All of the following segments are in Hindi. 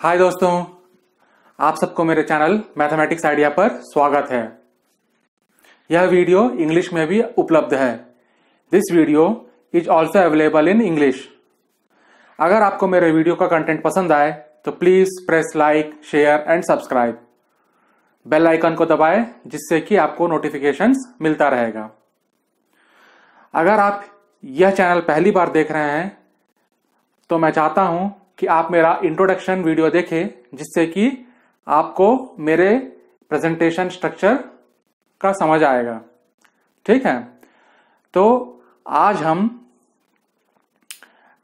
हाय दोस्तों, आप सबको मेरे चैनल मैथमेटिक्स आइडिया पर स्वागत है। यह वीडियो इंग्लिश में भी उपलब्ध है। This video is also available in English. अगर आपको मेरे वीडियो का कंटेंट पसंद आए तो please press like, share and subscribe. Bell icon को दबाएं जिससे कि आपको नोटिफिकेशंस मिलता रहेगा। अगर आप यह चैनल पहली बार देख रहे हैं तो मैं चाहता हूं कि आप मेरा इंट्रोडक्शन वीडियो देखें, जिससे कि आपको मेरे प्रेजेंटेशन स्ट्रक्चर का समझ आएगा। ठीक है, तो आज हम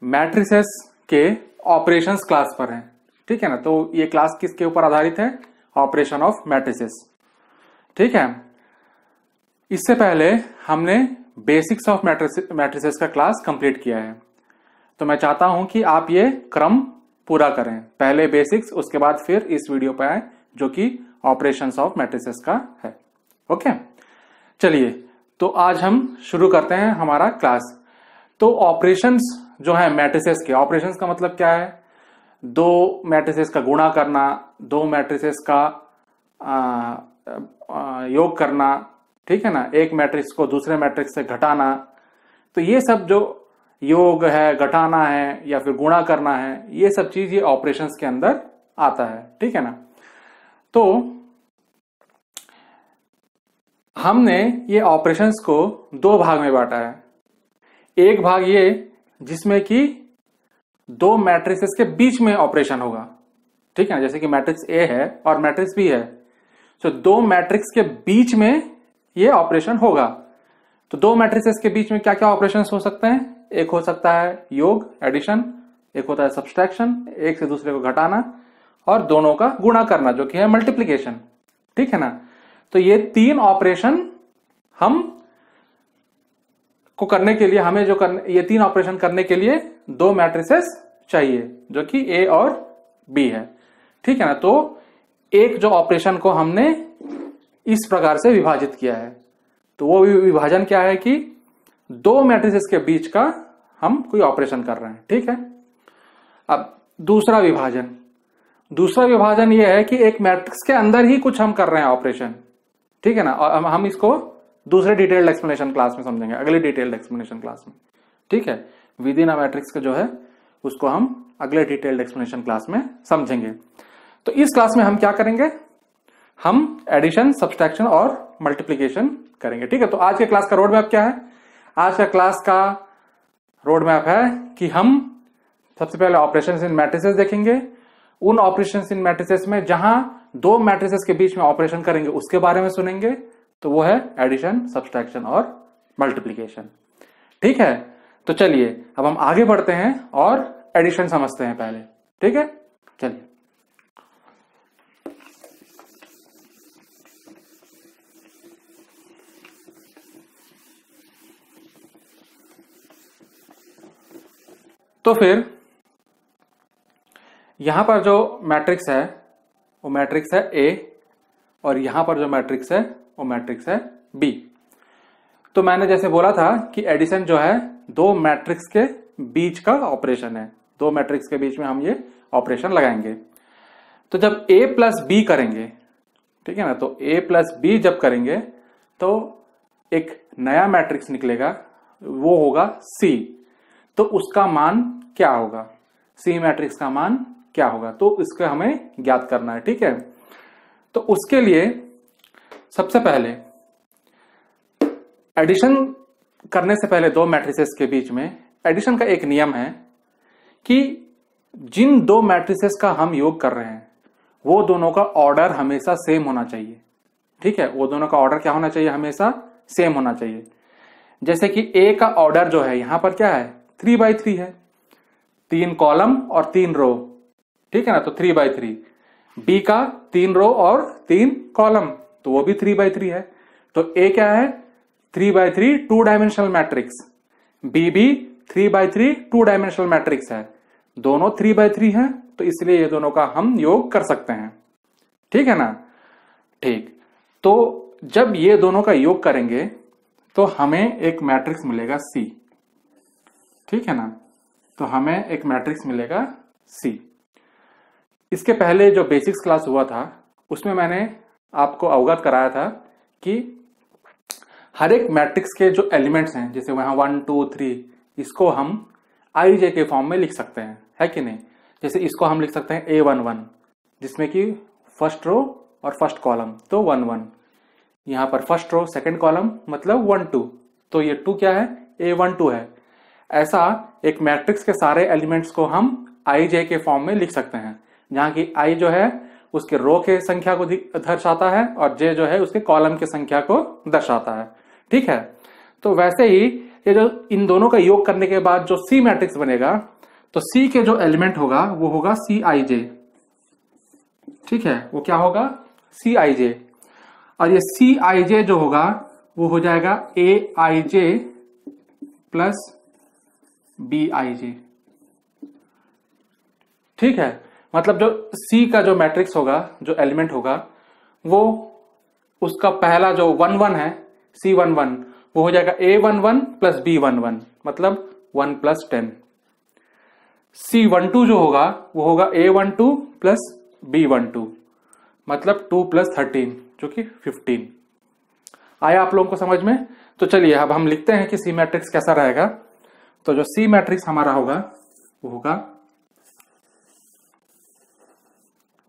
मैट्रिसेस के ऑपरेशंस क्लास पर हैं। ठीक है ना, तो ये क्लास किसके ऊपर आधारित है? Operation of matrices. ठीक है, इससे पहले हमने बेसिक्स ऑफ मैट्रिसेस का क्लास कंप्लीट किया है, तो मैं चाहता हूं कि आप ये क्रम पूरा करें। पहले बेसिक्स, उसके बाद फिर इस वीडियो पे आए जो कि ऑपरेशंस ऑफ मैट्रिसेस का है। ओके, चलिए तो आज हम शुरू करते हैं हमारा क्लास। तो ऑपरेशंस जो है मैट्रिसेस के, ऑपरेशंस का मतलब क्या है? दो मैट्रिसेस का गुणा करना, दो मैट्रिसेस का योग करना। ठीक है ना, एक मैट्रिक्स को दूसरे मैट्रिक्स से घटाना। तो ये सब जो योग है, घटाना है या फिर गुणा करना है, ये सब चीज ये ऑपरेशंस के अंदर आता है। ठीक है ना, तो हमने ये ऑपरेशंस को दो भाग में बांटा है। एक भाग ये जिसमें कि दो मैट्रिसेस के बीच में ऑपरेशन होगा। ठीक है ना, जैसे कि मैट्रिक्स ए है और मैट्रिक्स बी है, तो दो मैट्रिक्स के बीच में ये ऑपरेशन होगा। तो दो मैट्रिसेस के बीच में क्या क्या ऑपरेशन हो सकते हैं? एक हो सकता है योग, एडिशन, एक होता है सब्सट्रैक्शन, एक से दूसरे को घटाना, और दोनों का गुणा करना जो कि है मल्टीप्लिकेशन। ठीक है ना, तो ये तीन ऑपरेशन हम को करने के लिए हमें ये तीन ऑपरेशन करने के लिए दो मैट्रिसेस चाहिए जो कि ए और बी है। ठीक है ना, तो एक जो ऑपरेशन को हमने इस प्रकार से विभाजित किया है, तो वो विभाजन क्या है कि दो मैट्रिसेस के बीच का हम कोई ऑपरेशन कर रहे हैं। ठीक है, अब दूसरा विभाजन यह है कि एक मैट्रिक्स के अंदर ही कुछ हम कर रहे हैं ऑपरेशन। ठीक है ना, और हम इसको दूसरे डिटेल्ड एक्सप्लेनेशन क्लास में समझेंगे, अगले डिटेल्ड एक्सप्लेनेशन क्लास में। ठीक है, विद इन अ मैट्रिक्स का जो है उसको हम अगले डिटेल्ड एक्सप्लेनेशन क्लास में समझेंगे। तो इस क्लास में हम क्या करेंगे? हम एडिशन, सब्सट्रैक्शन और मल्टीप्लीकेशन करेंगे। ठीक है, तो आज के क्लास का रोड मैप क्या है? आज का क्लास का रोड मैप है कि हम सबसे पहले ऑपरेशंस इन मैट्रिसेस देखेंगे। उन ऑपरेशंस इन मैट्रिसेस में जहां दो मैट्रिसेस के बीच में ऑपरेशन करेंगे उसके बारे में सुनेंगे, तो वो है एडिशन, सब्सट्रैक्शन और मल्टीप्लीकेशन। ठीक है, तो चलिए अब हम आगे बढ़ते हैं और एडिशन समझते हैं पहले। ठीक है, चलिए। तो फिर यहां पर जो मैट्रिक्स है वो मैट्रिक्स है ए, और यहां पर जो मैट्रिक्स है वो मैट्रिक्स है बी। तो मैंने जैसे बोला था कि एडिशन जो है दो मैट्रिक्स के बीच का ऑपरेशन है। दो मैट्रिक्स के बीच में हम ये ऑपरेशन लगाएंगे। तो जब ए प्लस बी करेंगे, ठीक है ना, तो ए प्लस बी जब करेंगे तो एक नया मैट्रिक्स निकलेगा, वो होगा सी। तो उसका मान क्या होगा? सी मैट्रिक्स का मान क्या होगा? तो इसको हमें ज्ञात करना है। ठीक है, तो उसके लिए सबसे पहले एडिशन करने से पहले दो मैट्रिसेस के बीच में एडिशन का एक नियम है कि जिन दो मैट्रिसेस का हम योग कर रहे हैं वो दोनों का ऑर्डर हमेशा सेम होना चाहिए। ठीक है, वो दोनों का ऑर्डर क्या होना चाहिए? हमेशा सेम होना चाहिए। जैसे कि ए का ऑर्डर जो है यहां पर क्या है? 3/3 है, 3 कॉलम और 3 रो। ठीक है ना, तो 3/3। बी का 3 रो और 3 कॉलम, तो वो भी 3/3 है। तो ए क्या है? 3/3 टू डायमेंशनल मैट्रिक्स। बी भी 3/3 टू डायमेंशनल मैट्रिक्स है। दोनों 3/3 है, तो इसलिए ये दोनों का हम योग कर सकते हैं। ठीक है ना, ठीक। तो जब ये दोनों का योग करेंगे तो हमें एक मैट्रिक्स मिलेगा सी। ठीक है ना, तो हमें एक मैट्रिक्स मिलेगा सी। इसके पहले जो बेसिक्स क्लास हुआ था उसमें मैंने आपको अवगत कराया था कि हर एक मैट्रिक्स के जो एलिमेंट्स हैं, जैसे वहां 1 2 3, इसको हम IJ के फॉर्म में लिख सकते हैं, है कि नहीं। जैसे इसको हम लिख सकते हैं A11, जिसमें कि फर्स्ट रो और फर्स्ट कॉलम तो 1 1, यहां पर फर्स्ट रो सेकंड कॉलम मतलब 1 2, तो ये 2 क्या है, A12 है। ऐसा एक मैट्रिक्स के सारे एलिमेंट्स को हम IJ के फॉर्म में लिख सकते हैं, जहां की I जो है उसके रो के संख्या को दर्शाता है और J जो है उसके कॉलम की संख्या को दर्शाता है, ठीक है। तो वैसे ही ये जो इन दोनों का योग करने के बाद जो C मैट्रिक्स बनेगा, तो C के जो एलिमेंट होगा वो होगा CIJ, ठीक है, वो क्या होगा, CIJ। और ये CIJ जो होगा वो हो जाएगा AIJ प्लस BIJ, ठीक है। मतलब जो C का जो मैट्रिक्स होगा, जो एलिमेंट होगा, वो उसका पहला जो 1 1 है, C11, वो हो जाएगा A11 प्लस B11, मतलब 1 प्लस 10। C12 जो होगा वो होगा A12 प्लस B12, मतलब 2 प्लस 13, जो कि 15। आया आप लोगों को समझ में। तो चलिए अब हम लिखते हैं कि C मैट्रिक्स कैसा रहेगा। तो जो C मैट्रिक्स हमारा होगा वो होगा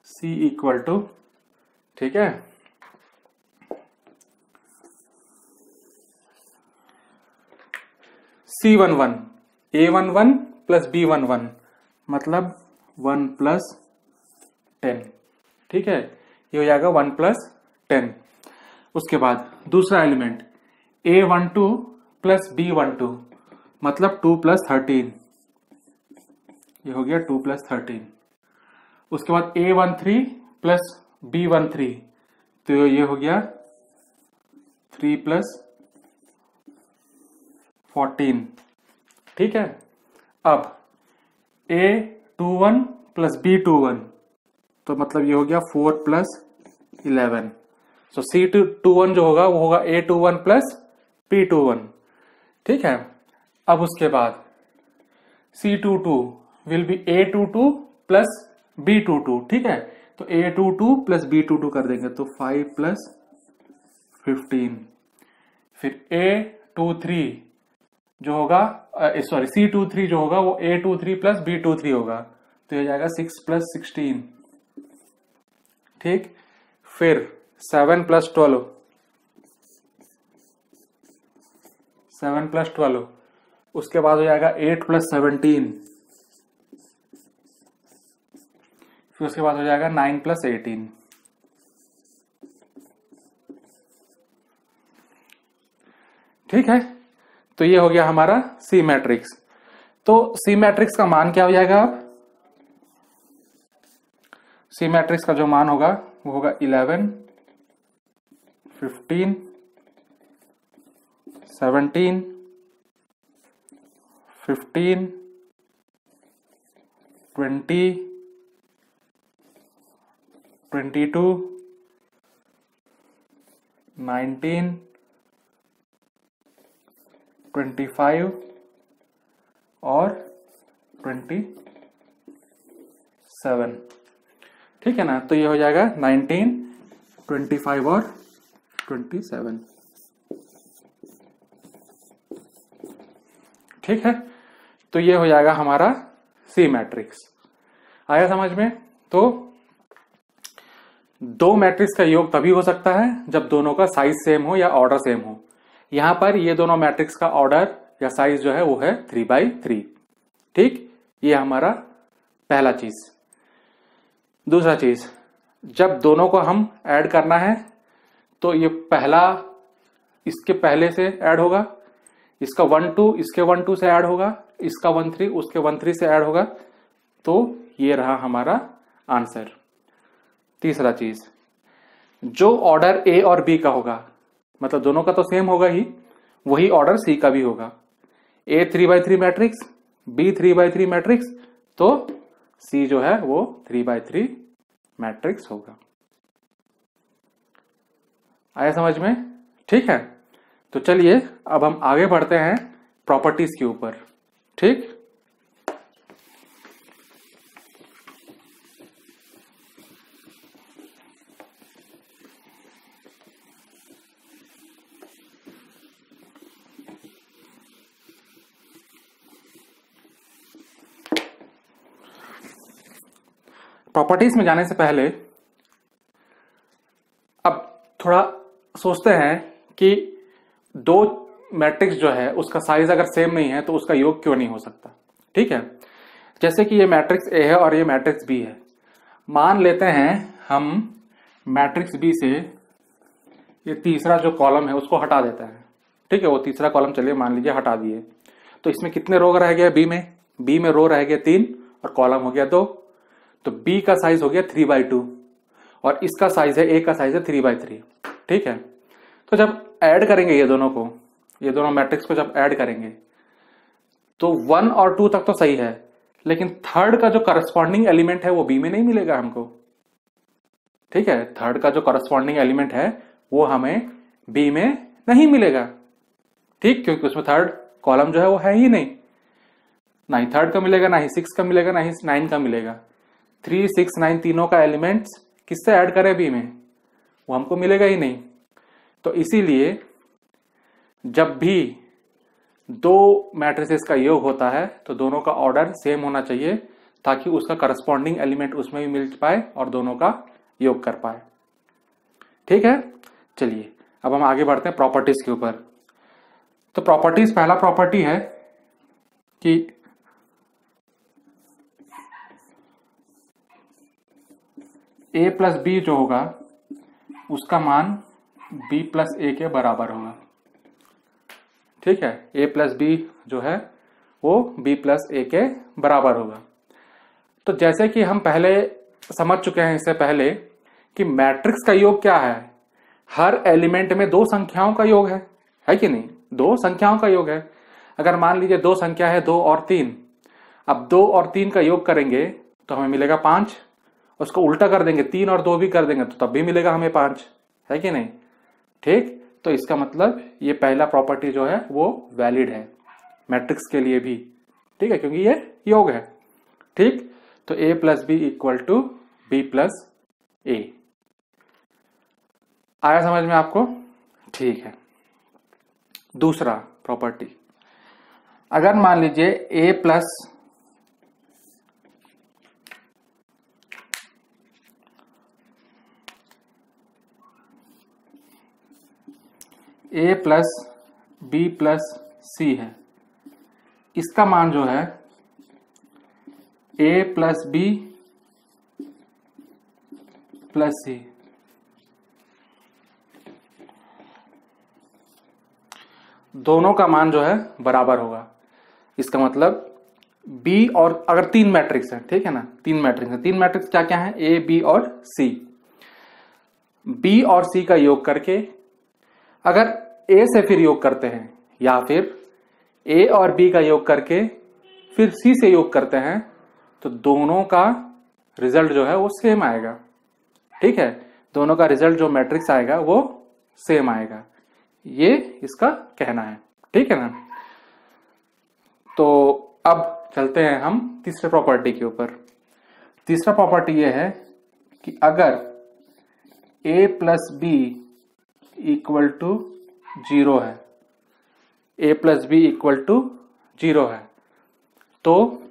C इक्वल टू, ठीक है, C11 A11 प्लस B11, मतलब 1 प्लस 10, ठीक है, ये हो जाएगा 1 प्लस 10। उसके बाद दूसरा एलिमेंट A12 प्लस B12, मतलब 2 प्लस 13, ये हो गया 2 प्लस 13। उसके बाद A13 प्लस B13, तो ये हो गया 3 प्लस 14, ठीक है। अब A21 प्लस B21, तो मतलब ये हो गया 4 प्लस 11। सो C21 जो होगा वो होगा A21 प्लस B21, ठीक है। अब उसके बाद C22 will be A22 plus B22, ठीक है। तो A22 प्लस B22 कर देंगे तो 5 प्लस 15। फिर A23 जो होगा, सॉरी C23 जो होगा वो A23 प्लस B23 होगा, तो ये जाएगा 6 प्लस 16, ठीक। फिर 7 प्लस 12, 7 प्लस 12, उसके बाद हो जाएगा 8 प्लस 17, फिर उसके बाद हो जाएगा 9 प्लस 18, ठीक है। तो ये हो गया हमारा C मैट्रिक्स। तो C मैट्रिक्स का मान क्या हो जाएगा, अब C मैट्रिक्स का जो मान होगा वो होगा 11 15 17 15 20 22 19 25 और 27, ठीक है ना। तो ये हो जाएगा 19 25 और 27, ठीक है। तो ये हो जाएगा हमारा C मैट्रिक्स। आया समझ में। तो दो मैट्रिक्स का योग तभी हो सकता है जब दोनों का साइज सेम हो या ऑर्डर सेम हो। यहां पर ये दोनों मैट्रिक्स का ऑर्डर या साइज जो है वो है 3/3, ठीक। ये हमारा पहला चीज। दूसरा चीज, जब दोनों को हम ऐड करना है तो ये पहला इसके पहले से ऐड होगा, इसका 1 2 इसके 1 2 से ऐड होगा, इसका 1 3 उसके 1 3 से ऐड होगा। तो ये रहा हमारा आंसर। तीसरा चीज, जो ऑर्डर A और B का होगा, मतलब दोनों का तो सेम होगा ही, वही ऑर्डर C का भी होगा। A 3/3 मैट्रिक्स, B 3/3 मैट्रिक्स, तो C जो है वो 3/3 मैट्रिक्स होगा। आया समझ में, ठीक है। तो चलिए अब हम आगे बढ़ते हैं प्रॉपर्टीज के ऊपर, ठीक। प्रॉपर्टीज में जाने से पहले अब थोड़ा सोचते हैं कि दो मैट्रिक्स जो है उसका साइज अगर सेम नहीं है तो उसका योग क्यों नहीं हो सकता। ठीक है, जैसे कि ये मैट्रिक्स ए है और ये मैट्रिक्स बी है। मान लेते हैं हम मैट्रिक्स बी से ये तीसरा जो कॉलम है उसको हटा देते हैं। ठीक है, वो तीसरा कॉलम चलिए मान लीजिए हटा दिए, तो इसमें कितने रो रह गया बी में रो रह गया 3 और कॉलम हो गया 2। तो बी का साइज हो गया 3/2 और इसका साइज है, ए का साइज है 3/3। ठीक है, तो जब ऐड करेंगे ये दोनों मैट्रिक्स को जब ऐड करेंगे तो 1 और 2 तक तो सही है, लेकिन थर्ड का जो करस्पॉन्डिंग एलिमेंट है वो बी में नहीं मिलेगा हमको। ठीक है, थर्ड का जो करस्पॉन्डिंग एलिमेंट है वो हमें बी में नहीं मिलेगा। ठीक, क्योंकि उसमें थर्ड कॉलम जो है वो है ही नहीं, ना ही थर्ड का मिलेगा, ना ही 6 का मिलेगा, ना ही 9 का मिलेगा। 3, 6, 9 तीनों का एलिमेंट्स किससे ऐड करें बी में, वो हमको मिलेगा ही नहीं। तो इसीलिए जब भी दो मैट्रिसेस का योग होता है तो दोनों का ऑर्डर सेम होना चाहिए, ताकि उसका करस्पॉन्डिंग एलिमेंट उसमें भी मिल पाए और दोनों का योग कर पाए। ठीक है, चलिए अब हम आगे बढ़ते हैं प्रॉपर्टीज के ऊपर। तो प्रॉपर्टीज, पहला प्रॉपर्टी है कि a प्लस बी जो होगा उसका मान b प्लस ए के बराबर होगा। ठीक है, a प्लस बी जो है वो b प्लस ए के बराबर होगा। तो जैसे कि हम पहले समझ चुके हैं इससे पहले कि मैट्रिक्स का योग क्या है, हर एलिमेंट में दो संख्याओं का योग है कि नहीं, दो संख्याओं का योग है। अगर मान लीजिए दो संख्या है 2 और 3, अब 2 और 3 का योग करेंगे तो हमें मिलेगा 5, उसको उल्टा कर देंगे 3 और 2 भी कर देंगे तो तब भी मिलेगा हमें 5, है कि नहीं। ठीक, तो इसका मतलब ये पहला प्रॉपर्टी जो है वो वैलिड है मैट्रिक्स के लिए भी। ठीक है, क्योंकि ये योग है। ठीक, तो a plus B equal to B plus A. आया समझ में आपको? ठीक है, दूसरा प्रॉपर्टी, अगर मान लीजिए a प्लस बी प्लस सी है, इसका मान जो है a प्लस बी प्लस सी, दोनों का मान जो है बराबर होगा। इसका मतलब b और अगर 3 मैट्रिक्स है, ठीक है ना, 3 मैट्रिक्स है, 3 मैट्रिक्स क्या क्या है, a b और c। b और c का योग करके अगर a से फिर योग करते हैं या फिर a और b का योग करके फिर c से योग करते हैं तो दोनों का रिजल्ट जो है वो सेम आएगा। ठीक है, दोनों का रिजल्ट जो मैट्रिक्स आएगा वो सेम आएगा, ये इसका कहना है। ठीक है ना। तो अब चलते हैं हम तीसरे प्रॉपर्टी के ऊपर। तीसरा प्रॉपर्टी ये है कि अगर a plus B equal to 0 है, a plus B equal to 0 है, तो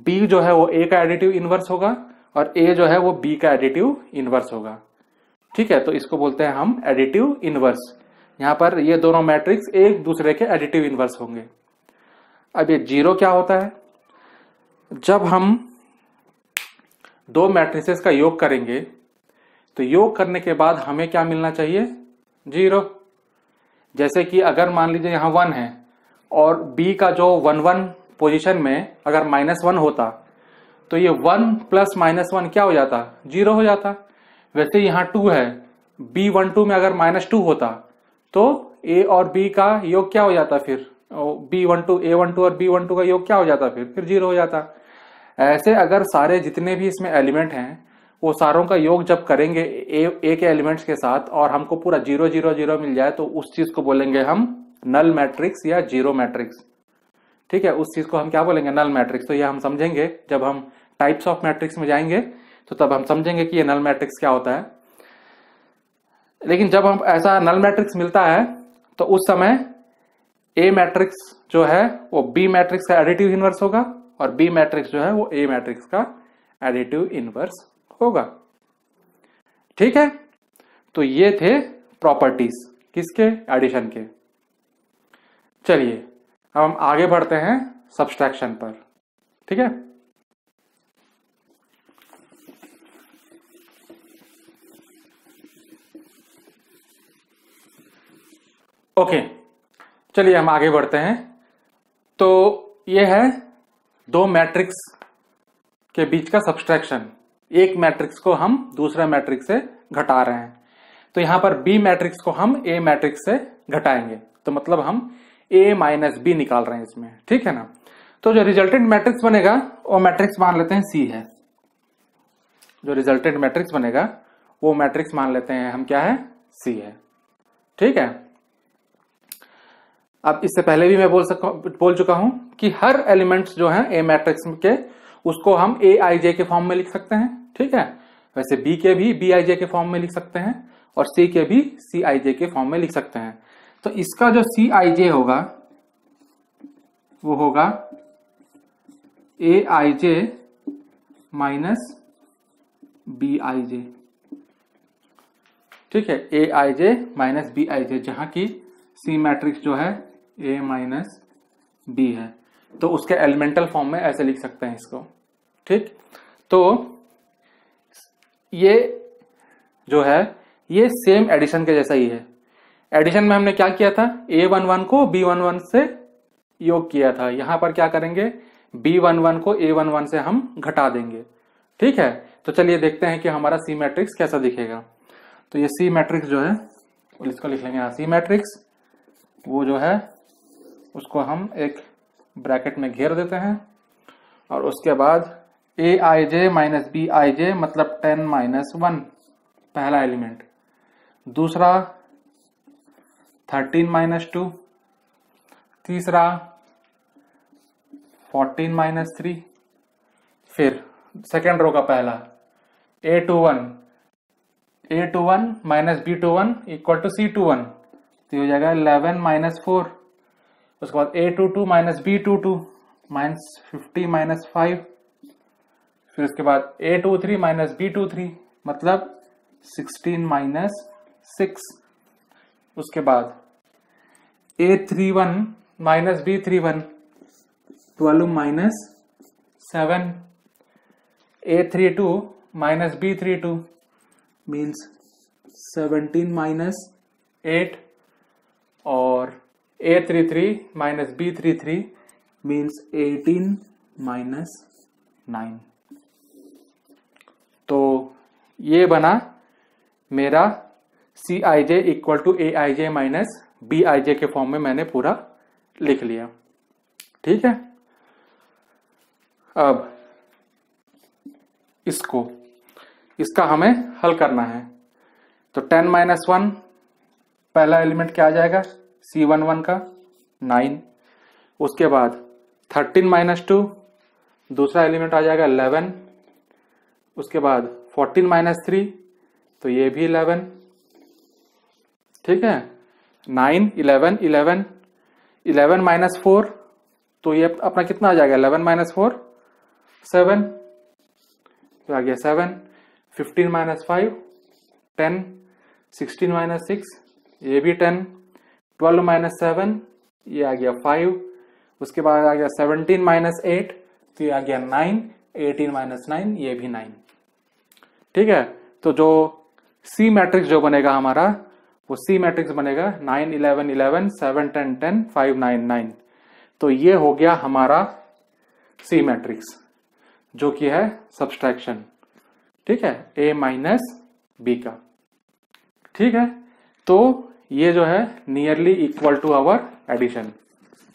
b जो है वो a का एडिटिव इनवर्स होगा और a जो है वो b का एडिटिव इनवर्स होगा। ठीक है, तो इसको बोलते हैं हम एडिटिव इनवर्स। यहां पर ये दोनों मैट्रिक्स एक दूसरे के एडिटिव इनवर्स होंगे। अब ये 0 क्या होता है, जब हम दो मैट्रिसेस का योग करेंगे तो योग करने के बाद हमें क्या मिलना चाहिए, 0। जैसे कि अगर मान लीजिए यहां 1 है और b का जो 1 1 पोजीशन में अगर -1 होता तो ये 1 प्लस -1 क्या हो जाता, 0 हो जाता। वैसे यहां 2 है, b12 में अगर -2 होता तो a और b का योग क्या हो जाता, फिर a12 और b12 का योग क्या हो जाता, फिर 0 हो जाता। ऐसे अगर सारे जितने भी इसमें एलिमेंट हैं वो सारों का योग जब करेंगे a के एलिमेंट्स के साथ और हमको पूरा 0 0 0 मिल जाए तो उस चीज को बोलेंगे हम नल मैट्रिक्स या जीरो मैट्रिक्स। ठीक है, उस चीज को हम क्या बोलेंगे, नल मैट्रिक्स। तो ये हम समझेंगे जब हम टाइप्स ऑफ मैट्रिक्स में जाएंगे तो तब हम समझेंगे कि ये नल मैट्रिक्स क्या होता है। लेकिन जब हम ऐसा नल मैट्रिक्स मिलता है तो उस समय ए मैट्रिक्स जो है वो बी मैट्रिक्स का एडिटिव इनवर्स होगा और बी मैट्रिक्स जो है वो ए मैट्रिक्स का एडिटिव इनवर्स होगा। ठीक है, तो ये थे प्रॉपर्टीज किसके, एडिशन के। चलिए अब हम आगे बढ़ते हैं सब्सट्रैक्शन पर। ठीक है, ओके चलिए हम आगे बढ़ते हैं। तो ये है दो मैट्रिक्स के बीच का सब्सट्रैक्शन। एक मैट्रिक्स को हम दूसरा मैट्रिक्स से घटा रहे हैं। तो यहां पर बी मैट्रिक्स को हम ए मैट्रिक्स से घटाएंगे, तो मतलब हम ए माइनस बी निकाल रहे हैं इसमें। ठीक है ना, तो जो रिजल्टेंट मैट्रिक्स बनेगा वो मैट्रिक्स मान लेते हैं सी है। जो रिजल्टेंट मैट्रिक्स बनेगा वो मैट्रिक्स मान लेते हैं हम क्या है, सी है। ठीक है, अब इससे पहले भी मैं बोल चुका हूं कि हर एलिमेंट्स जो हैं ए मैट्रिक्स के उसको हम ए आई जे के फॉर्म में लिख सकते हैं। ठीक है, वैसे बी के भी बी आई जे के फॉर्म में लिख सकते हैं और सी के भी सी आई जे के फॉर्म में लिख सकते हैं। तो इसका जो सी आई जे होगा वो होगा ए I J minus B I जे। ठीक है, ए I J minus B I जे, जहां की सी मैट्रिक्स जो है ए माइनस बी है, तो उसके एलिमेंटल फॉर्म में ऐसे लिख सकते हैं इसको। ठीक, तो ये जो है ये सेम एडिशन के जैसा ही है। एडिशन में हमने क्या किया था, A11 को B11 से योग किया था। यहां पर क्या करेंगे, B11 को A11 से हम घटा देंगे। ठीक है, तो चलिए देखते हैं कि हमारा सी मैट्रिक्स कैसा दिखेगा। तो ये सी मैट्रिक्स जो है इसको लिख लेंगे सी मैट्रिक्स, वो जो है उसको हम एक ब्रैकेट में घेर देते हैं और उसके बाद ए I J minus B I जे मतलब 10 माइनस 1 पहला एलिमेंट, दूसरा 13 माइनस 2, तीसरा 14 माइनस 3, फिर सेकेंड रो का पहला A21 minus B21 equal to C21, तो हो जाएगा 11 माइनस 4। उसके बाद A22 minus B22 minus 50 minus 5, फिर उसके बाद A23 माइनस B23 मतलब 16 माइनस 6। उसके बाद A31 minus B31 12 minus 7, A32 minus B32 means 17 minus 8 और A33 minus B33 means 18 minus 9। तो ये बना मेरा C I J equal to A I J minus B I J के फॉर्म में मैंने पूरा लिख लिया। ठीक है, अब इसका हमें हल करना है। तो 10 माइनस 1 पहला एलिमेंट क्या आ जाएगा, C11 का 9। उसके बाद 13 माइनस 2 दूसरा एलिमेंट आ जाएगा 11। उसके बाद 14 माइनस 3 तो ये भी 11। ठीक है, 9 11 11 11 माइनस 4 तो ये अपना कितना आ जाएगा, 11 माइनस 4 7, तो आ गया 7। 15 माइनस 5 10, 16 माइनस 6 ये भी 10, 12 माइनस 7 ये आ गया 5। उसके बाद आ गया 17 माइनस 8 तो ये आ गया 9, 18 माइनस 9 ये भी 9। ठीक है, तो जो सी मैट्रिक्स जो बनेगा हमारा वो सी मैट्रिक्स बनेगा 9 11 11 7 10 10 5 9 9। तो ये हो गया हमारा सी मैट्रिक्स जो कि है सब्सट्रैक्शन। ठीक है, ए माइनस बी का। ठीक है, तो ये जो है nearly equal to our edition.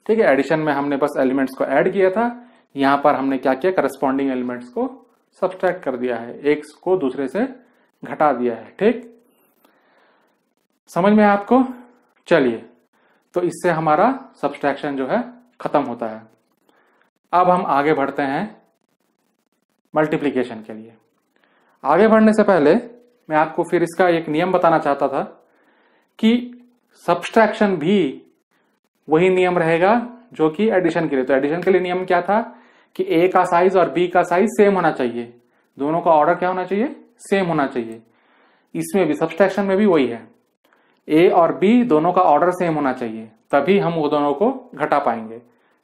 ठीक है, एडिशन में हमने बस एलिमेंट्स को ऐड किया था, यहां पर हमने क्या किया, करस्पॉन्डिंग एलिमेंट्स को सब्सट्रैक्ट कर दिया है, एक को दूसरे से घटा दिया है। ठीक, समझ में है आपको? चलिए, तो इससे हमारा सब्सट्रैक्शन जो है खत्म होता है। अब हम आगे बढ़ते हैं मल्टीप्लिकेशन के लिए। आगे बढ़ने से पहले मैं आपको फिर इसका एक नियम बताना चाहता था कि सब्सट्रैक्शन भी वही नियम रहेगा जो कि एडिशन के लिए। तो एडिशन के लिए नियम क्या था कि ए का साइज और बी का साइज सेम होना चाहिए। दोनों का ऑर्डर क्या होना चाहिए, सेम होना चाहिए। इसमें भी सब्सट्रैक्शन में भी वही है, ए और बी दोनों का ऑर्डर सेम होना चाहिए, तभी हम वो दोनों को घटा पाएंगे।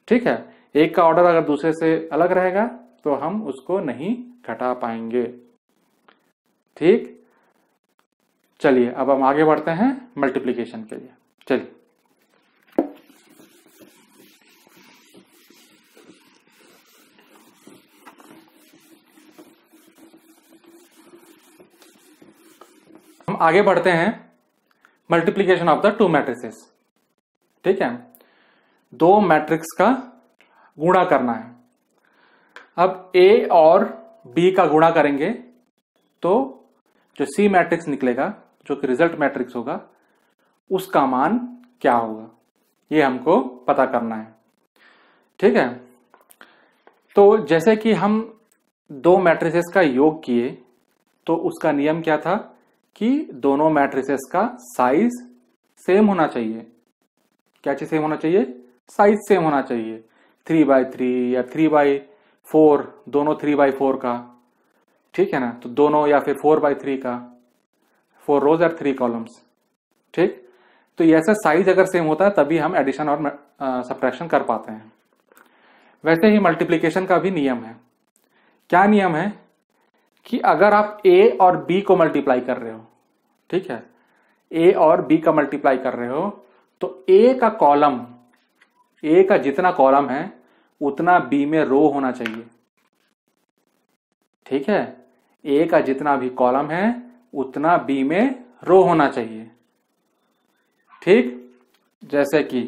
ठीक है, एक का ऑर्डर अगर दूसरे से अलग रहेगा तो हम उसको नहीं घटा पाएंगे। ठीक, चलिए अब हम आगे बढ़ते हैं मल्टीप्लिकेशन के लिए। चलिए हम आगे बढ़ते हैं multiplication of the two matrices. ठीक है, दो मैट्रिक्स का गुणा करना है। अब ए और बी का गुणा करेंगे तो जो सी मैट्रिक्स निकलेगा, जो कि रिजल्ट मैट्रिक्स होगा, उसका मान क्या होगा, ये हमको पता करना है। ठीक है, तो जैसे कि हम दो मैट्रिसेस का योग किए तो उसका नियम क्या था कि दोनों मैट्रिसेस का साइज सेम होना चाहिए। क्या चीज सेम होना चाहिए, साइज सेम होना चाहिए। 3/3 या 3/4, दोनों 3/4 का, ठीक है ना, तो दोनों, या फिर 4/3 का, 4 रोज और 3 कॉलम्स। ठीक, तो ये ऐसा साइज अगर सेम होता है तभी हम एडिशन और सब्ट्रैक्शन कर पाते हैं। वैसे ही मल्टीप्लिकेशन का भी नियम है। क्या नियम है कि अगर आप ए और बी को मल्टीप्लाई कर रहे हो, ठीक है, ए और बी का मल्टीप्लाई कर रहे हो, तो ए का कॉलम, ए का जितना कॉलम है उतना बी में रो होना चाहिए। ठीक है, ए का जितना भी कॉलम है उतना बी में रो होना चाहिए। ठीक, जैसे कि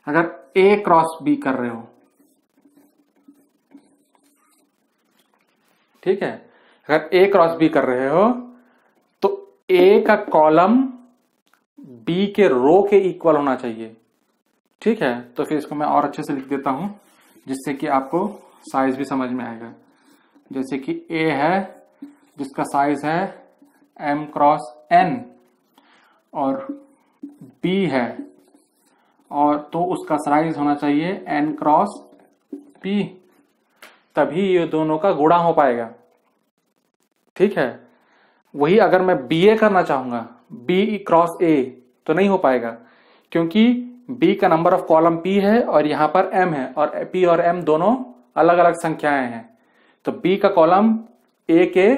अगर ए क्रॉस बी कर रहे हो, ठीक है, अगर ए क्रॉस बी कर रहे हो तो ए का कॉलम बी के रो के इक्वल होना चाहिए। ठीक है, तो फिर इसको मैं और अच्छे से लिख देता हूं जिससे कि आपको साइज भी समझ में आएगा। जैसे कि ए है जिसका साइज है m क्रॉस n और b है, और तो उसका साइज होना चाहिए n क्रॉस p, तभी ये दोनों का गुणा हो पाएगा। ठीक है, वही अगर मैं BA करना चाहूंगा, B क्रॉस A, तो नहीं हो पाएगा, क्योंकि B का नंबर ऑफ कॉलम P है और यहां पर M है, और P और M दोनों अलग अलग संख्याएं हैं, तो B का कॉलम A के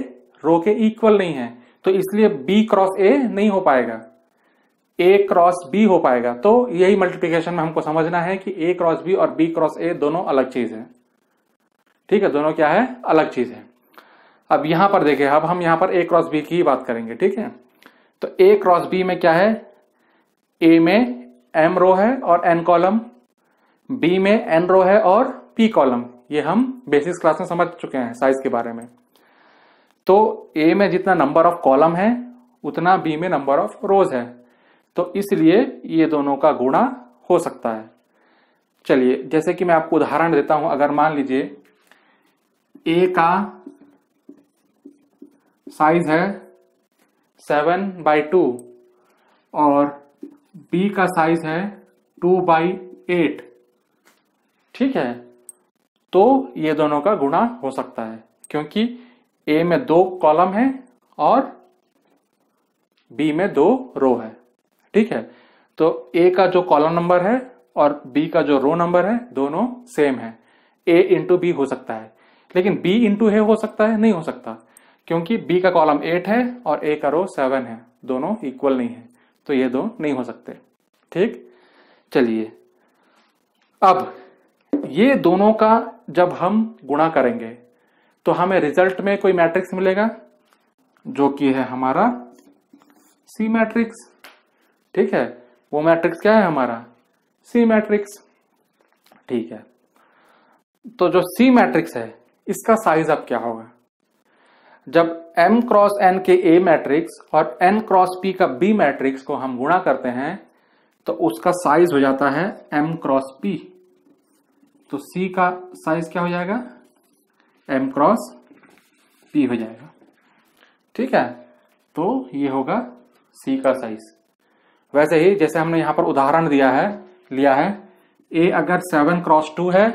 रो के इक्वल नहीं है, तो इसलिए B क्रॉस A नहीं हो पाएगा, A क्रॉस B हो पाएगा। तो यही मल्टीप्लिकेशन में हमको समझना है कि A क्रॉस B और B क्रॉस A दोनों अलग चीज है। ठीक है, दोनों क्या है, अलग चीज है। अब यहां पर देखिए, अब हम यहां पर A क्रॉस B की बात करेंगे। ठीक है, तो A क्रॉस B में क्या है, A में M रो है और N कॉलम, B में N रो है और P कॉलम। ये हम बेसिस क्लास में समझ चुके हैं साइज के बारे में। तो A में जितना नंबर ऑफ कॉलम है उतना B में नंबर ऑफ रोज है, तो इसलिए ये दोनों का गुणा हो सकता है। चलिए, जैसे कि मैं आपको उदाहरण देता हूं। अगर मान लीजिए A का साइज है 7/2 और B का साइज है 2/8, ठीक है, तो ये दोनों का गुणा हो सकता है, क्योंकि A में 2 कॉलम है और B में 2 रो है। ठीक है, तो A का जो कॉलम नंबर है और B का जो रो नंबर है दोनों सेम है। A इंटू B हो सकता है, लेकिन B इंटू A हो सकता है, नहीं हो सकता, क्योंकि B का कॉलम 8 है और A का रो 7 है, दोनों इक्वल नहीं है, तो ये दो नहीं हो सकते। ठीक, चलिए अब ये दोनों का जब हम गुणा करेंगे तो हमें रिजल्ट में कोई मैट्रिक्स मिलेगा जो कि है हमारा सी मैट्रिक्स। ठीक है, वो मैट्रिक्स क्या है हमारा, सी मैट्रिक्स। ठीक है, तो जो सी मैट्रिक्स है इसका साइज अब क्या होगा, जब m क्रॉस n के A मैट्रिक्स और n क्रॉस P का B मैट्रिक्स को हम गुणा करते हैं तो उसका साइज हो जाता है m क्रॉस P। तो C का साइज क्या हो जाएगा, m क्रॉस P हो जाएगा। ठीक है, तो ये होगा C का साइज। वैसे ही जैसे हमने यहां पर उदाहरण लिया है A अगर 7 क्रॉस 2 है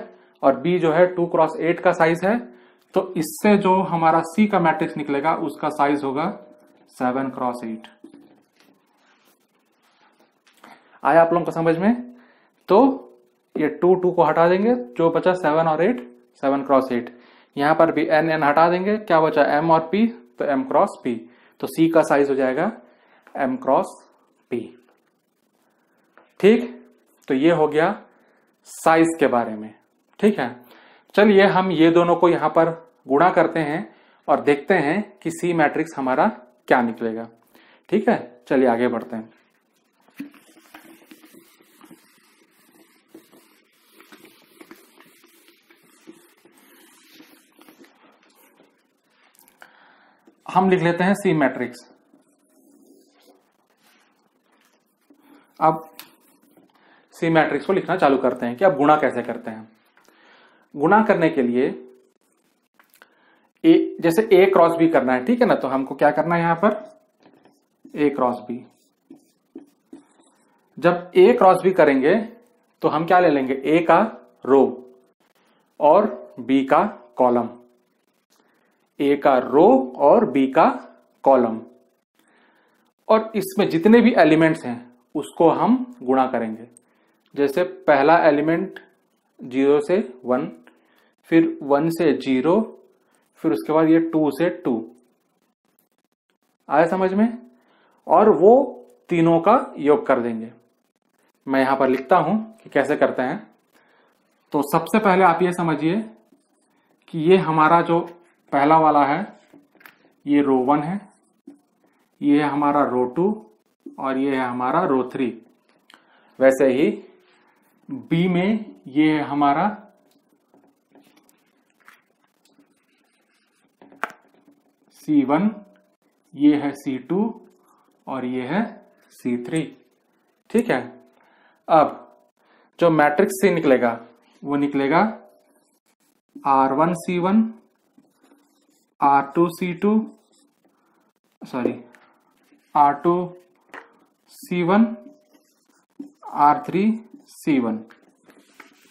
और B जो है 2 क्रॉस 8 का साइज है, तो इससे जो हमारा सी का मैट्रिक्स निकलेगा उसका साइज होगा 7x8। आया आप लोगों को समझ में? तो ये 2 को हटा देंगे, जो बचा 7 और 8, 7x8। यहां पर भी n हटा देंगे, क्या बचा m और p, तो m×p। तो c का साइज हो जाएगा m×p। ठीक, तो ये हो गया साइज के बारे में। ठीक है, चलिए हम ये दोनों को यहां पर गुणा करते हैं और देखते हैं कि सी मैट्रिक्स हमारा क्या निकलेगा। ठीक है, चलिए आगे बढ़ते हैं। हम लिख लेते हैं सी मैट्रिक्स। अब सी मैट्रिक्स को लिखना चालू करते हैं कि अब गुणा कैसे करते हैं। गुणा करने के लिए जैसे a क्रॉस b करना है, ठीक है ना, तो हमको क्या करना है यहां पर a क्रॉस b। जब a क्रॉस b करेंगे तो हम क्या ले लेंगे, a का रो और b का कॉलम, a का रो और b का कॉलम, और इसमें जितने भी एलिमेंट्स हैं उसको हम गुणा करेंगे। जैसे पहला एलिमेंट 0 से 1, फिर 1 से 0, फिर उसके बाद ये 2 से 2। आया समझ में? और वो तीनों का योग कर देंगे। मैं यहां पर लिखता हूं कि कैसे करते हैं। तो सबसे पहले आप ये समझिए कि ये हमारा जो पहला वाला है ये रो 1 है, ये है हमारा रो 2 और ये है हमारा रो 3। वैसे ही बी में ये है हमारा C1, ये है C2 और ये है C3। ठीक है, अब जो मैट्रिक्स से निकलेगा वो निकलेगा R1C1, R2C2, sorry R2C1, R3C1।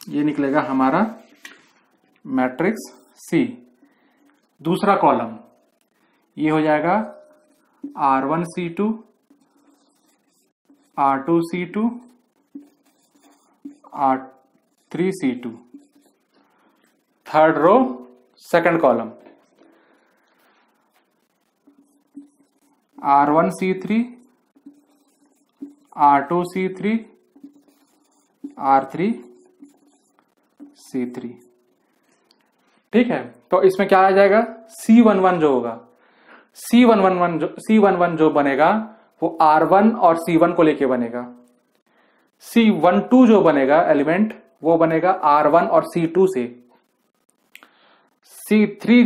ये निकलेगा हमारा मैट्रिक्स C। दूसरा कॉलम ये हो जाएगा R1C2, R2C2, R3C2। Third row second column R1C3, R2C3, R3C3। ठीक है, तो इसमें क्या आ जाएगा, C11 जो होगा, C11 जो बनेगा वो R1 और C1 को लेके बनेगा। C12 जो बनेगा एलिमेंट वो बनेगा R1 और C2 से। C13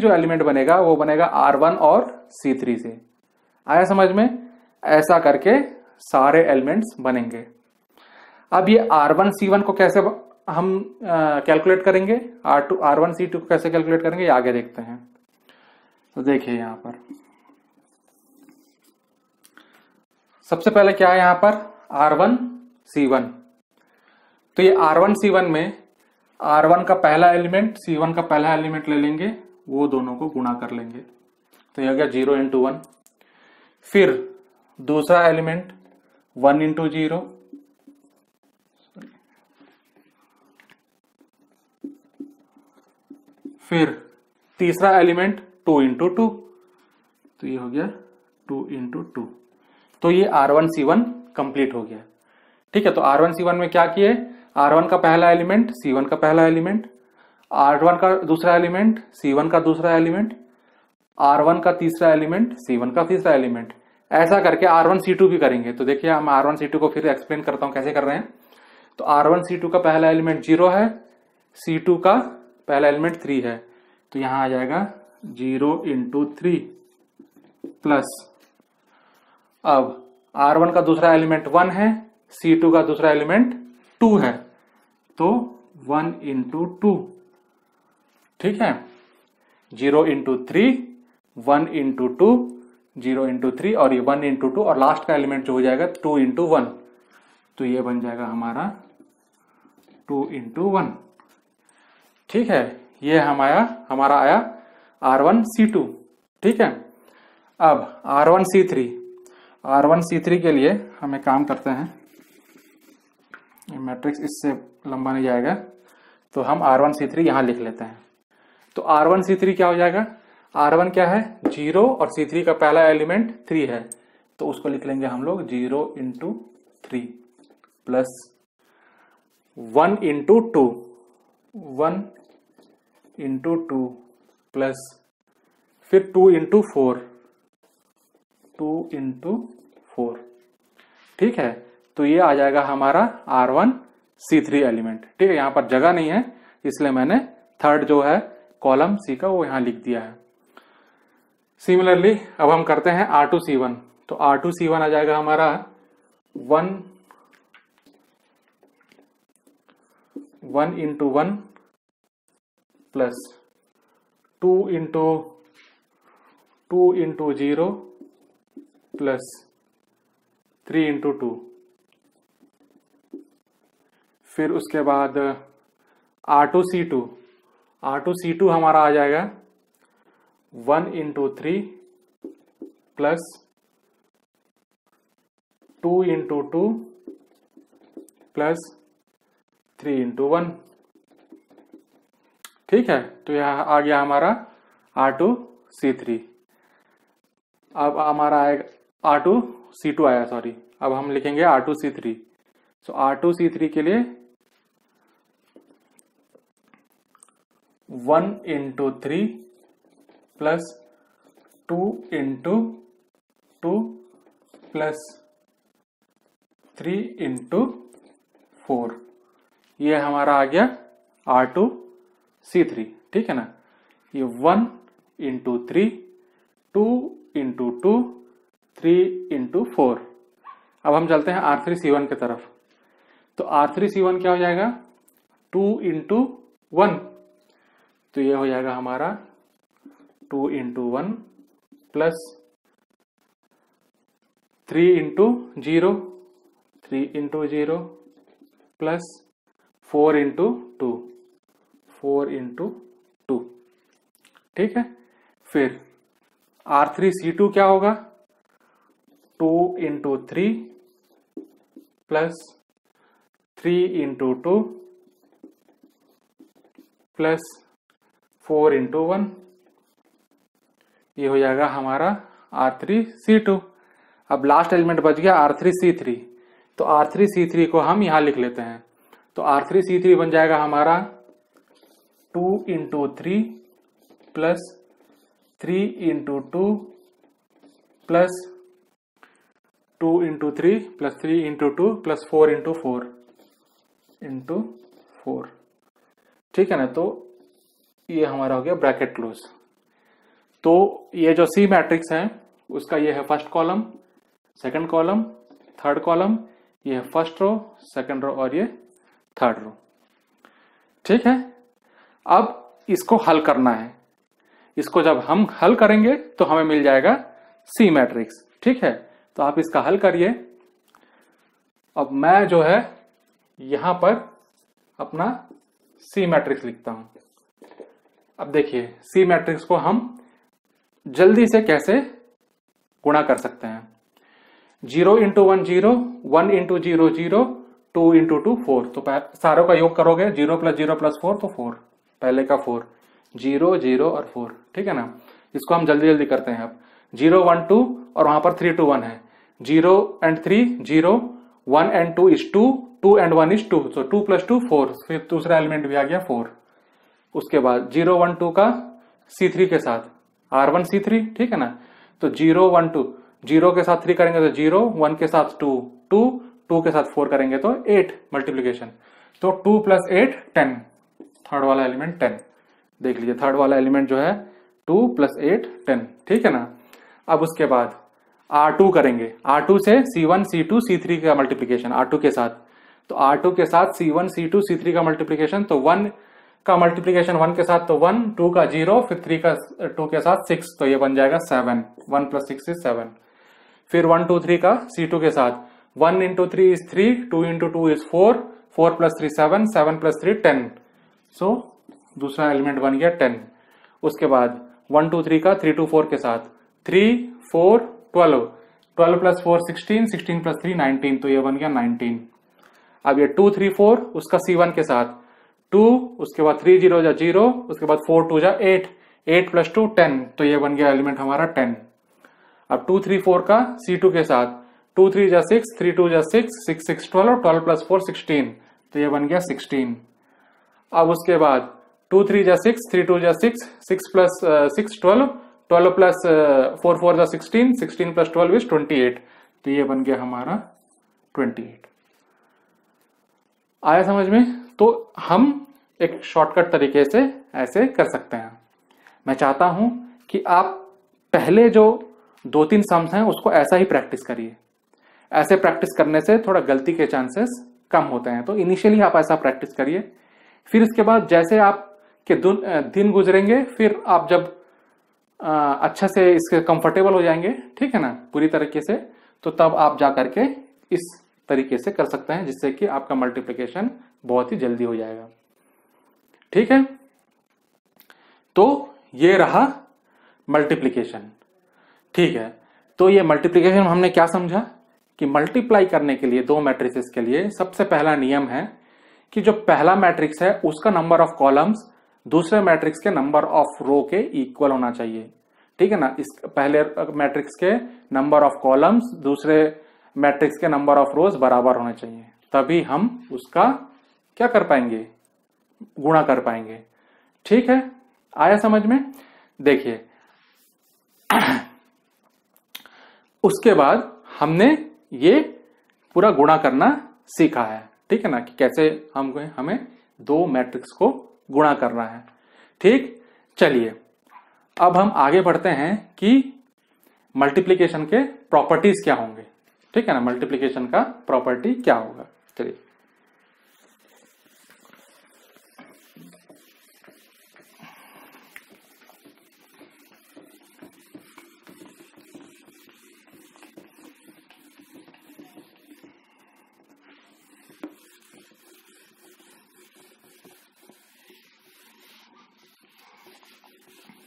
जो एलिमेंट बनेगा वो बनेगा R1 और C3 से। आया समझ में? ऐसा करके सारे एलिमेंट्स बनेंगे। अब ये R1 C1 को कैसे हम कैलकुलेट करेंगे, R1 C2 को कैसे कैलकुलेट करेंगे, ये आगे देखते हैं। तो देखिए यहां पर सबसे पहले क्या है, यहां पर R1 C1। तो ये R1 C1 में R1 का पहला एलिमेंट C1 का पहला एलिमेंट ले लेंगे, वो दोनों को गुणा कर लेंगे। तो ये हो गया 0 × 1। फिर दूसरा एलिमेंट 1 × 0, फिर तीसरा एलिमेंट 2 × 2, तो ये हो गया 2 × 2। तो ये R1 C1 कंप्लीट हो गया। ठीक है, तो R1 C1 में क्या किए, R1 का पहला एलिमेंट C1 का पहला एलिमेंट, R1 का दूसरा एलिमेंट C1 का दूसरा एलिमेंट, R1 का तीसरा एलिमेंट C1 का तीसरा एलिमेंट। ऐसा करके R1 C2 भी करेंगे। तो देखिए हम R1 C2 को फिर एक्सप्लेन करता हूं कैसे कर रहे हैं। तो R1 C2 का पहला एलिमेंट 0 है, C2 का पहला एलिमेंट 3 है, तो यहां आ जाएगा 0 × 3 प्लस, अब R1 का दूसरा एलिमेंट 1 है, C2 का दूसरा एलिमेंट 2 है, तो 1 × 2। ठीक है, 0 × 3, 1 × 2, 0 × 3 और ये 1 × 2 और लास्ट का एलिमेंट जो हो जाएगा 2 × 1, तो ये बन जाएगा हमारा 2 × 1। ठीक है, ये हमारा आया R1C2, ठीक है। अब R1C3 के लिए हम एक काम करते हैं, मैट्रिक्स इससे लंबा नहीं जाएगा, तो हम R1C3 यहां लिख लेते हैं। तो R1C3 क्या हो जाएगा, R1 क्या है 0 और C3 का पहला एलिमेंट 3 है, तो उसको लिख लेंगे हम लोग 0 × 3 प्लस 1 × 2 प्लस फिर 2 × 4, ठीक है। तो ये आ जाएगा हमारा R1C3 एलिमेंट, ठीक है। यहां पर जगह नहीं है इसलिए मैंने थर्ड जो है कॉलम C का वो यहां लिख दिया है। सिमिलरली अब हम करते हैं R2C1, तो R2C1 आ जाएगा हमारा 1 × 1 प्लस 2 × 0 प्लस 3 × 2, फिर उसके बाद R2C2 हमारा आ जाएगा 1 × 3 प्लस 2 × 2 प्लस 3 × 1, ठीक है। तो यह आ गया हमारा R2C3। अब हमारा आएगा R2C2 आया, सॉरी, अब हम लिखेंगे R2C3। तो R2C3 के लिए 1 × 3 प्लस 2 × 2 प्लस 3 × 4, ये हमारा आ गया R2C3, ठीक है ना। ये 1 × 3, 2 × 2, 3 × 4। अब हम चलते हैं R3C1 की तरफ। तो R3C1 क्या हो जाएगा 2 × 1, तो ये हो जाएगा हमारा 2 × 1 प्लस 3 × 0 प्लस 4 × 2, ठीक है। फिर R3C2 क्या होगा 2 × 3 प्लस 3 × 2 प्लस 4 × 1, ये हो जाएगा हमारा R3C2। अब लास्ट एलिमेंट बच गया R3C3, तो R3C3 को हम यहां लिख लेते हैं। तो R3C3 बन जाएगा हमारा 2 × 3 प्लस 3 × 2 प्लस 2 × 3 प्लस 3 × 2 प्लस 4 × 4, ठीक है ना। तो ये हमारा हो गया ब्रैकेट क्लोज। तो ये जो C मैट्रिक्स है उसका ये है first column, second column, third column, ये है फर्स्ट रो, सेकंड रो और ये थर्ड रो, ठीक है। अब इसको हल करना है। इसको जब हम हल करेंगे तो हमें मिल जाएगा C मैट्रिक्स, ठीक है। तो आप इसका हल करिए। अब मैं जो है यहां पर अपना C मैट्रिक्स लिखता हूं। अब देखिए C मैट्रिक्स को हम जल्दी से कैसे गुणा कर सकते हैं। 0 × 1 0, 1 × 0 0, 2 × 2 4। तो सारों का योग करोगे 0 + 0 + 4 तो 4, पहले का 4, 0 0 और 4, ठीक है ना। इसको हम जल्दी जल्दी करते हैं। अब 0 1 2 और वहां पर 3 2 1 है। 0 and 3 0, 1 and 2 is 2, 2 and 1 is 2, so 2 + 2 4। फिर दूसरा एलिमेंट भी आ गया 4। उसके बाद 0 1 2 का C3 के साथ R1C3, ठीक है ना। तो 0 1 2, 0 के साथ 3 करेंगे तो 0, 1 के साथ 2 2, 2 के साथ 4 करेंगे तो 8 मल्टीप्लीकेशन। तो 2 + 8 10, थर्ड वाला एलिमेंट 10। देख लीजिए थर्ड वाला एलिमेंट जो है 2 + 8 10, ठीक है ना। अब उसके बाद R2 करेंगे, R2 से C1 C2 C3 का मल्टीप्लीकेशन R2 के साथ। तो R2 के साथ C1 C2 C3 का मल्टीप्लीकेशन, तो 1 का मल्टीप्लीकेशन 1 के साथ तो 1, 2 का 0, फिर 3 का 2 के साथ 6, तो ये बन जाएगा 7, 1 + 6 is 7। फिर 1 2 3 का C2 के साथ 1 × 3 is 3, 2 × 2 is 4, 4 + 3 7, 7 + 3 10, सो दूसरा एलिमेंट बन गया 10। उसके बाद 1 2 3 का 3 2 4 के साथ 3 4 12, 12 प्लस 4 16, 16 प्लस 3 19, तो ये बन गया 19। अब ये 2 3 4 उसका C1 के साथ 2, उसके बाद 3 0 जा 0, उसके बाद 4 2 जा 8, 8 प्लस 2 10, तो ये बन गया एलिमेंट हमारा 10। अब 2 3 4 का C2 के साथ 2 3 जा 6, 3 2 जा 6, 6 6 12, 12 प्लस 4 16, तो ये बन गया 16। अब उसके बाद 2 3 जा 6, 3 2 जा 6, 6 प्लस 6 12, 12 प्लस 4 4 जा 16, 16 प्लस 12 इज 28, तो ये बन गया हमारा 28। आया समझ में? तो हम एक शॉर्टकट तरीके से ऐसे कर सकते हैं। मैं चाहता हूं कि आप पहले जो 2-3 सम्स हैं उसको ऐसा ही प्रैक्टिस करिए। ऐसे प्रैक्टिस करने से थोड़ा गलती के चांसेस कम होते हैं, तो इनिशियली आप ऐसा प्रैक्टिस करिए। फिर इसके बाद जैसे आपके दिन गुजरेंगे, फिर आप जब अच्छा से इसके कंफर्टेबल हो जाएंगे, ठीक है ना, पूरी तरीके से, तो तब आप जा करके इस तरीके से कर सकते हैं, जिससे कि आपका मल्टीप्लिकेशन बहुत ही जल्दी हो जाएगा। ठीक है, तो ये रहा मल्टीप्लिकेशन। ठीक है, तो ये मल्टीप्लिकेशन हमने क्या समझा कि मल्टीप्लाई करने के लिए दो मैट्रिसेस के लिए सबसे पहला नियम है कि जो पहला मैट्रिक्स है उसका नंबर ऑफ कॉलम्स दूसरे मैट्रिक्स के नंबर ऑफ रो के इक्वल होना चाहिए। ठीक है ना, इस पहले मैट्रिक्स के नंबर ऑफ कॉलम्स दूसरे मैट्रिक्स के नंबर ऑफ रोज बराबर होने चाहिए, तभी हम उसका क्या कर पाएंगे, गुणा कर पाएंगे। ठीक है, आया समझ में? देखिए उसके बाद हमने ये पूरा गुणा करना सीखा है, ठीक है ना, कि कैसे हमें दो मैट्रिक्स को गुणा करना है। ठीक, चलिए अब हम आगे बढ़ते हैं कि मल्टीप्लिकेशन के प्रॉपर्टीज क्या होंगे। ठीक है ना, मल्टीप्लिकेशन का प्रॉपर्टी क्या होगा। चलिए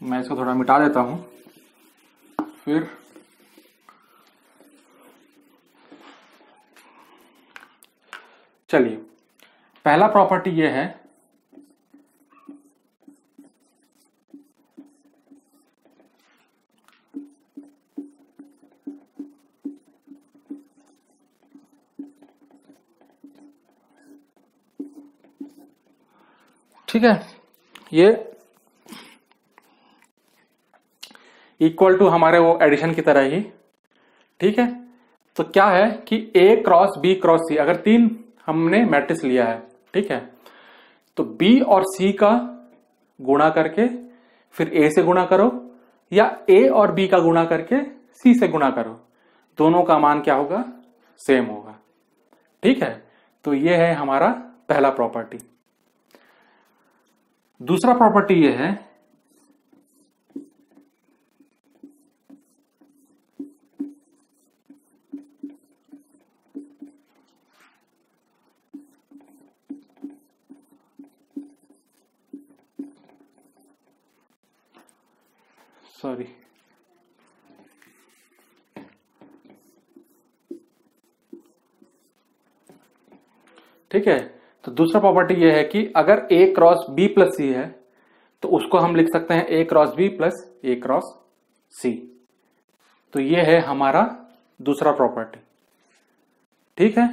मैं इसको थोड़ा मिटा देता हूं, फिर चलिए पहला प्रॉपर्टी ये है ठीक है, ये इक्वल टू हमारे वो एडिशन की तरह ही। ठीक है, तो क्या है कि A cross B cross C, अगर तीन हमने मैट्रिक्स लिया है, ठीक है, तो B और C का गुणा करके फिर A से गुणा करो, या A और B का गुणा करके C से गुणा करो, दोनों का मान क्या होगा, सेम होगा। ठीक है, तो ये है हमारा पहला प्रॉपर्टी। दूसरा प्रॉपर्टी ये है सॉरी ठीक है, तो दूसरा प्रॉपर्टी यह है कि अगर A cross B plus C है तो उसको हम लिख सकते हैं A cross B plus A cross C। तो ये है हमारा दूसरा प्रॉपर्टी। ठीक है,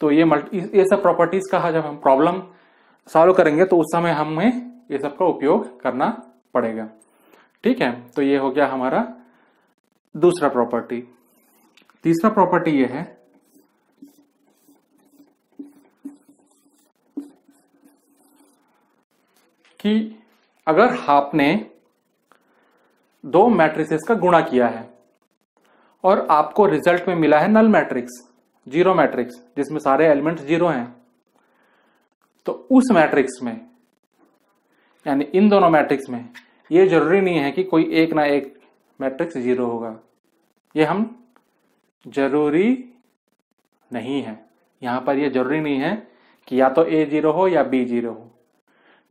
तो ये सब प्रॉपर्टीज का जब हम प्रॉब्लम सॉल्व करेंगे तो उस समय हमें ये सब का उपयोग करना पड़ेगा। ठीक है, तो ये हो गया हमारा दूसरा प्रॉपर्टी। तीसरा प्रॉपर्टी ये है कि अगर आपने दो मैट्रिसेस का गुणा किया है और आपको रिजल्ट में मिला है नल मैट्रिक्स, जीरो मैट्रिक्स, जिसमें सारे एलिमेंट्स जीरो हैं, तो उस मैट्रिक्स में, यानी इन दोनों मैट्रिक्स में, ये जरूरी नहीं है कि कोई एक ना एक मैट्रिक्स जीरो होगा। ये हम जरूरी नहीं है, यहां पर ये जरूरी नहीं है कि या तो A जीरो हो या B जीरो हो।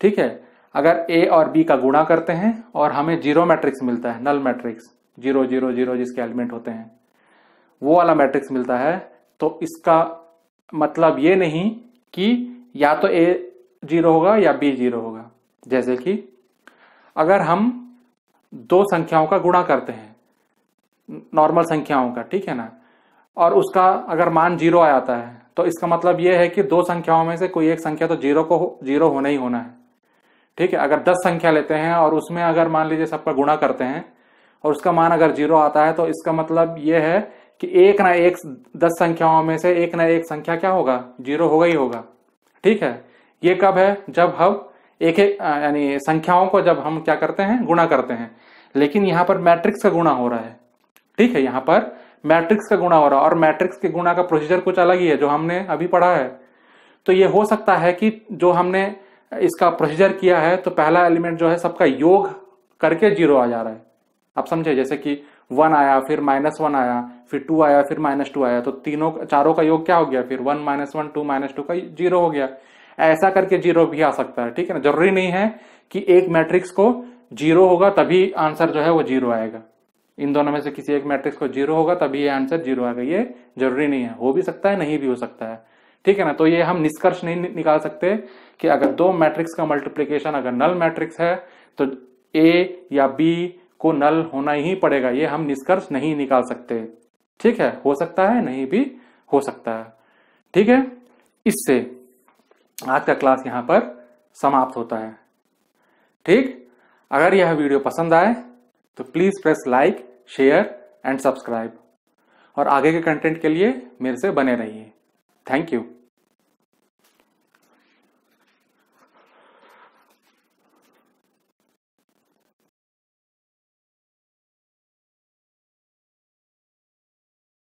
ठीक है, अगर ए और बी का गुणा करते हैं और हमें जीरो मैट्रिक्स मिलता है, नल मैट्रिक्स, 0 0 0 जिसके एलिमेंट होते हैं, वो वाला मैट्रिक्स मिलता है, तो इसका मतलब ये नहीं कि या तो ए 0 होगा या बी 0 होगा। जैसे कि अगर हम दो संख्याओं का गुणा करते हैं, नॉर्मल संख्याओं का, ठीक है ना, और उसका अगर मान 0 आ जाता है, तो इसका मतलब यह है कि दो संख्याओं में से कोई एक संख्या तो 0 होना ही होना है। ठीक है, अगर 10 संख्या लेते हैं और उसमें अगर मान लीजिए सबका गुणा करते हैं और उसका मान अगर 0 आता है, तो इसका मतलब यह है कि एक ना एक 10 संख्याओं में से एक ना एक संख्या क्या होगा, 0 होगा ही होगा। ठीक है, ये कब है, जब हम एक एक यानी संख्याओं को जब हम क्या करते हैं, गुणा करते हैं। लेकिन यहां पर मैट्रिक्स का गुणा हो रहा है। ठीक है, यहां पर मैट्रिक्स का गुणा हो रहा है और मैट्रिक्स के गुणा का प्रोसीजर कुछ अलग ही है जो हमने अभी पढ़ा है। तो ये हो सकता है कि जो हमने इसका प्रोसीजर किया है, तो पहला एलिमेंट जो है सबका योग करके 0 आ जा रहा है। आप समझे, जैसे कि 1 आया, फिर -1 आया, फिर 2 आया, फिर -2 आया, तो चारों का योग क्या हो गया, फिर 1 -1 2 -2 का 0 हो गया। ऐसा करके 0 भी आ सकता है। ठीक है ना, जरूरी नहीं है कि एक मैट्रिक्स को 0 होगा तभी आंसर जो है वो 0 आएगा। इन दोनों में से किसी एक मैट्रिक्स को 0 होगा तभी ये आंसर 0 आएगा, ये जरूरी नहीं है। हो भी सकता है, नहीं भी हो सकता है। ठीक है ना, तो ये हम निष्कर्ष नहीं निकाल सकते कि अगर दो मैट्रिक्स का मल्टीप्लीकेशन अगर नल मैट्रिक्स है तो ए या बी को नल होना ही पड़ेगा, ये हम निष्कर्ष नहीं निकाल सकते। ठीक है, हो सकता है, नहीं भी हो सकता है। ठीक है, इससे आज का क्लास यहां पर समाप्त होता है। ठीक, अगर यह वीडियो पसंद आए तो please press like, share and subscribe, और आगे के कंटेंट के लिए मेरे से बने रहिए। Thank you.